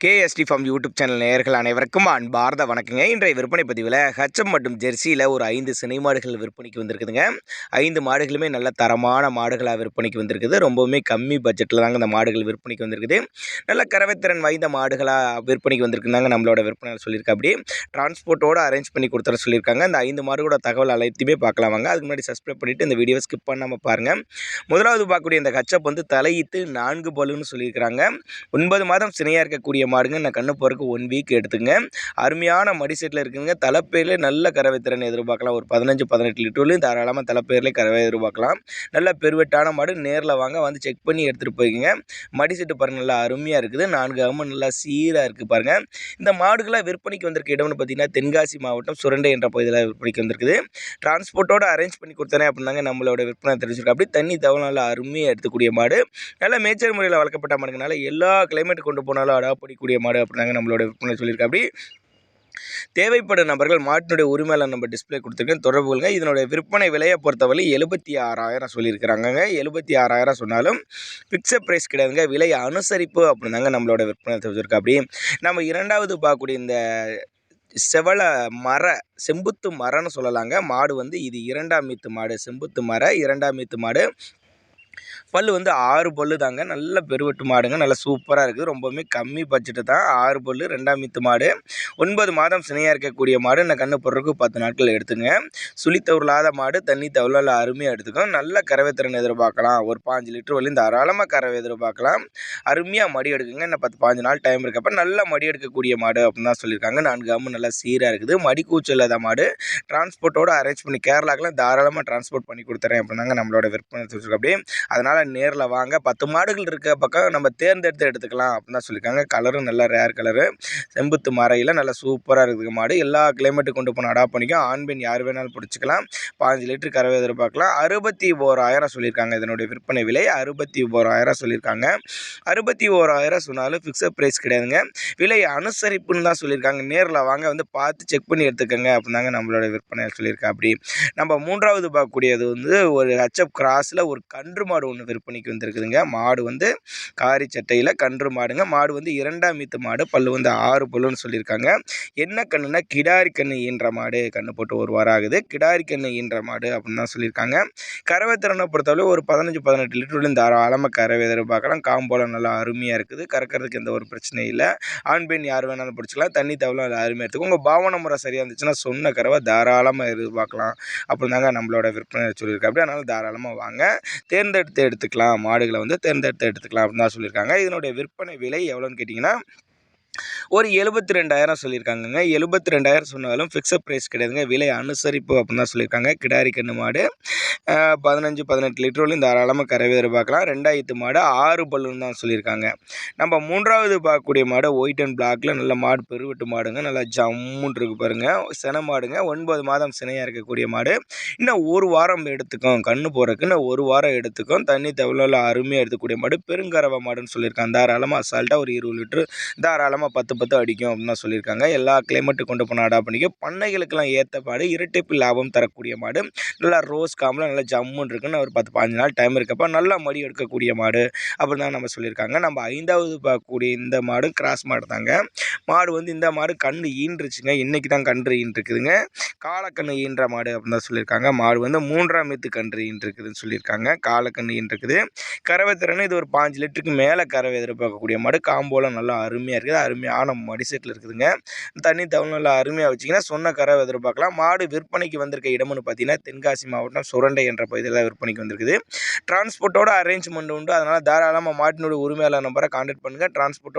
KST form YouTube channel நேயர்கள் அனைவருக்கும் அன்பார்ந்த வணக்கங்க. இன்றைய விற்பனை பதிவில் ஹச்சம் மற்றும் ஜெர்சியில் ஒரு 5 சினை மாடுகள் விற்பனைக்கு வந்திருக்குதுங்க. 5 மாடுகளுமே நல்ல தரமான மாடுகளாக விற்பனைக்கு வந்திருக்குது. ரொம்பவுமே கம்மி பட்ஜெட்டில் தாங்க இந்த மாடுகள் விற்பனைக்கு வந்திருக்குது. நல்ல கறவைத்திறன் வாய்ந்த மாடுகளாக விற்பனைக்கு வந்திருக்குதாங்க நம்மளோட விற்பனை சொல்லியிருக்கா. அப்படி டிரான்ஸ்போர்ட்டோடு அரேஞ்ச் பண்ணி கொடுத்துற சொல்லியிருக்காங்க. இந்த 5 மாடுகளோட தகவல் அனைத்துமே பார்க்கலாம் வாங்க. அதுக்கு முன்னாடி சப்ஸ்கிரைப் பண்ணிவிட்டு இந்த வீடியோவை ஸ்கிப் பண்ணாமல் பாருங்கள். முதலாவது பார்க்கக்கூடிய இந்த ஹச்சப் வந்து தலையிட்டு 4 பல்லுன்னு சொல்லியிருக்கிறாங்க. 9 மாதம் சினையாக இருக்கக்கூடிய மாடுங்க. நான் கண்ணு போகிறதுக்கு 1 வீக் எடுத்துங்க. அருமையான மடி செட்டில் இருக்குங்க. தலைப்பேர்லேயே நல்ல கறவை திறன் எதிர்பார்க்கலாம். ஒரு 15-18 லிட்டர்லையும் தாராளமாக தலைப்பேர்லேயே கறவை எதிர்பார்க்கலாம். நல்ல பெருவெட்டான மாடு. நேரில் வாங்க வந்து செக் பண்ணி எடுத்துகிட்டு போய்க்குங்க. மடி செட்டு பாருங்கள், நல்லா அருமையாக இருக்குது. 4 அம்மு நல்லா சீராக இருக்குது பாருங்கள். இந்த மாடுகளாக விற்பனைக்கு வந்திருக்க இடம்னு பார்த்தீங்கன்னா தென்காசி மாவட்டம் சுரண்டை என்ற பகுதியில் விற்பனைக்கு வந்திருக்குது. டிரான்ஸ்போர்ட்டோடு அரேஞ்ச் பண்ணி கொடுத்தனே அப்படின்னாங்க நம்மளோட விற்பனை தெரிஞ்சிருக்கோம். அப்படி தண்ணி தவளை நல்லா அருமையாக எடுத்துக்கூடிய மாடு. நல்லா மேய்ச்சல் முறையில் வளர்க்கப்பட்ட மாடுங்கனால எல்லா கிளைமேட் கொண்டு போனாலும் அடாப்படிக்கூடிய மாடு அப்படின்னாங்க நம்மளோட விற்பனை சொல்லியிருக்கா. அப்படி தேவைப்படும் நபர்கள் மாட்டினுடைய உரிமையாளர் நம்ம டிஸ்பிளே கொடுத்துருக்கேன், தொடர்பு கொள்ளுங்க. இதனுடைய விற்பனை விலையை பொறுத்தவரை 76,000 சொல்லியிருக்கிறாங்க. 76,000 சொன்னாலும் ஃபிக்ஸட் ப்ரைஸ் கிடையாதுங்க. விலை அனுசரிப்பு அப்படின்னாங்க நம்மளோட விற்பனை தெரிஞ்சிருக்கா. அப்படி நம்ம இரண்டாவது பார்க்கக்கூடிய இந்த செவல மர செம்புத்து மரன்னு சொல்லலாங்க. மாடு வந்து இது 2ஆம் ஈத்து மாடு. செம்புத்து மர 2ஆம் ஈத்து மாடு. பல்லு வந்து 6 பல்லு தாங்க. நல்ல பெருவெட்டு மாடுங்க. நல்லா சூப்பராக இருக்குது. ரொம்பவுமே கம்மி பட்ஜெட்டு தான். 6 பல்லு 2ஆம் ஈத்து மாடு. 9 மாதம் சினையாக இருக்கக்கூடிய மாடு. நான் கண்ணு போடுறதுக்கு 10 நாட்கள் எடுத்துங்க. சுழி தவறாத மாடு. தண்ணி தவளால் அருமையாக எடுத்துக்கும். நல்ல கறவை திறன் எதிர்பார்க்கலாம். ஒரு 5 லிட்டர் வரையும் தாராளமாக கறவை எதிர்பார்க்கலாம். அருமையாக மடி எடுக்குங்க. இன்னும் 10-15 நாள் டைம் இருக்கப்போ நல்ல மடி எடுக்கக்கூடிய மாடு அப்படின்னு தான் சொல்லியிருக்காங்க. 4 அம்மு நல்லா சீராக இருக்குது. மடி கூச்சல் இல்லாத மாடு. டிரான்ஸ்போர்ட்டோடு அரேஞ்ச் பண்ணி கேரளாக்கெலாம் தாராளமாக டிரான்ஸ்போர்ட் பண்ணி கொடுத்துறேன் அப்படின்னாங்க நம்மளோட விற்பனை வச்சுருக்கோம். அப்படியே அதனால் நேரில் வாங்க. 10 மாடுகள் இருக்க பக்கம் நம்ம தேர்ந்தெடுத்து எடுத்துக்கலாம் அப்படின்னு தான் சொல்லியிருக்காங்க. கலரும் நல்ல ரேர் கலரு. செம்புத்து மறையில் நல்லா சூப்பராக இருக்குது மாடு. எல்லா கிளைமேட்டுக்கு கொண்டு போன அடாப்ட் பண்ணிக்கும். ஆண் பெண் யார் வேணாலும் பிடிச்சிக்கலாம். 15 லிட்டர் கறவை எதிர்பார்க்கலாம். 61,000 சொல்லியிருக்காங்க. இதனுடைய விற்பனை விலை 61,000 சொல்லியிருக்காங்க. 61,000 சொன்னாலும் ஃபிக்ஸட் ப்ரைஸ் கிடையாதுங்க. விலை அனுசரிப்புன்னு தான் சொல்லியிருக்காங்க. நேரில் வாங்க வந்து பார்த்து செக் பண்ணி எடுத்துக்கோங்க அப்படின்னாங்க நம்மளோட விற்பனை சொல்லியிருக்கா. அப்படி நம்ம மூன்றாவது பார்க்கக்கூடியது வந்து ஒரு ஹச்சப் கிராஸில் ஒரு கன்று மாடு ஒன்று விற்பனைக்கு வந்திருக்குதுங்க. மாடு வந்து காரி சட்டையில் கன்று மாடுங்க. மாடு வந்து 2ஆம் ஈத்து மாடு. பல்லு வந்து 6 பல்லுன்னு சொல்லியிருக்காங்க. என்ன கண்ணுனா கிடாரி கண்ணு ஈன்ற மாடு. கண்ணு போட்டு 1 வாரம் ஆகுது. கிடாரி கண்ணு ஈன்ற மாடு அப்படின்னு தான் சொல்லியிருக்காங்க. கறவை திறனை பொறுத்தவரை ஒரு 15-18 லிட்டர்லையும் தாராளமாக கறவை எதிர்பார்க்கலாம். காம்போலம் நல்லா அருமையாக இருக்குது. கறக்கிறதுக்கு எந்த ஒரு பிரச்சனையும் இல்லை. ஆண் பெண் யார் வேணாலும் பிடிச்சிக்கலாம். தண்ணி தவளை நல்லா அருமையாக எடுத்துக்கும். உங்கள் பாவனை முறை சரியாக இருந்துச்சுன்னா சொன்ன கறவை தாராளமாக எதிர்பார்க்கலாம் அப்படின்னு தாங்க நம்மளோட விற்பனை சொல்லியிருக்கா. அப்படி அதனால் தாராளமாக வாங்க. தேர்ந்தெடுத்து எடுத்துக்கலாம். மாடுகளை வந்து தேர்ந்தெடுத்து எடுத்துக்கலாம் அப்படின்னு தான் சொல்லியிருக்காங்க. இதனுடைய விற்பனை விலை எவ்வளோன்னு கேட்டிங்கன்னா ஒரு 72,000 சொல்லியிருக்காங்கங்க. 72,000 சொன்னாலும் ஃபிக்ஸட் ப்ரைஸ் கிடையாதுங்க. விலை அனுசரிப்பு அப்படின்னு தான் சொல்லியிருக்காங்க. கிடாரி கன்று மாடு. 15-18 லிட்டர் வரையும் தாராளமாக கறவை எதிர்பார்க்கலாம். 2ஆம் ஈத்து மாடு. 6 பல்லுன்னு தான் சொல்லியிருக்காங்க. நம்ம மூன்றாவது பார்க்கக்கூடிய மாடு ஒயிட் அண்ட் பிளாக்ல நல்ல மாடு. பெருவெட்டு மாடுங்க. நல்லா ஜம்முன்னு இருக்கு பாருங்கள். சினை மாடுங்க. 9 மாதம் சினையாக இருக்கக்கூடிய மாடு. இன்னும் 1 வாரம் எடுத்துக்கும். கண்ணு போகிறதுக்கு இன்னும் 1 வாரம் எடுத்துக்கும். தண்ணி தவளையில் அருமையாக எடுத்துக்கூடிய மாடு. பெருங்கறவை மாடுன்னு சொல்லியிருக்காங்க. தாராளமாக அசால்ட்டாக ஒரு 20 லிட்டரு தாராளமாக 10 அடிக்கும் அப்படின்னு தான் சொல்லியிருக்காங்க. எல்லா கிளைமேட்டுக்கு கொண்டு போனால் அடாப்ட் பண்ணிக்கும். பண்ணைகளுக்கெல்லாம் ஏற்ற மாடு. இரட்டிப்பு லாபம் தரக்கூடிய மாடு. நல்லா ரோஸ் காம்பில் நல்லா ஜம்முன்னு இருக்குன்னு ஒரு 10-15 நாள் டைம் இருக்கப்போ நல்லா மடி எடுக்கக்கூடிய மாடு அப்படின்னு தான் நம்ம சொல்லியிருக்காங்க. நம்ம 5வது பார்க்கக்கூடிய இந்த மாடு கிராஸ் மாடு தாங்க. மாடு வந்து இந்த மாடு கன்று ஈன்றுச்சுங்க. இன்றைக்கி தான் கன்று ஈன்றுக்குதுங்க. காலக்கன்று ஈன்ற மாடு அப்படின்னு தான் சொல்லியிருக்காங்க. மாடு வந்து 3ஆம் ஈத்து கன்று ஈன்றுக்குதுன்னு சொல்லியிருக்காங்க. காலக்கன்று ஈன்றுக்குது. கறவை திறன் இது ஒரு 5 லிட்டருக்கு மேலே கறவை எதிர்பார்க்கக்கூடிய மாடு. காம்போலாம் நல்லா அருமையாக இருக்குது. அருமையான மடி செட்டில் இருக்குதுங்க. தண்ணி தவளை நல்லா அருமையாக வச்சிங்கன்னா சொன்ன கறவை எதிர்பார்க்கலாம். மாடு விற்பனைக்கு வந்திருக்க இடம்னு பார்த்தீங்கன்னா தென்காசி மாவட்டம் சுரண்டை என்ற பகுதியில் விற்பனைக்கு வந்திருக்குது. டிரான்ஸ்போர்ட்டோட அரேஞ்ச்மெண்ட் உண்டு. அதனால் தாராளமாக மாட்டினுடைய உரிமையாளர் நம்பரை கான்டாக்ட் பண்ணுங்கள். டிரான்ஸ்போர்ட்டோட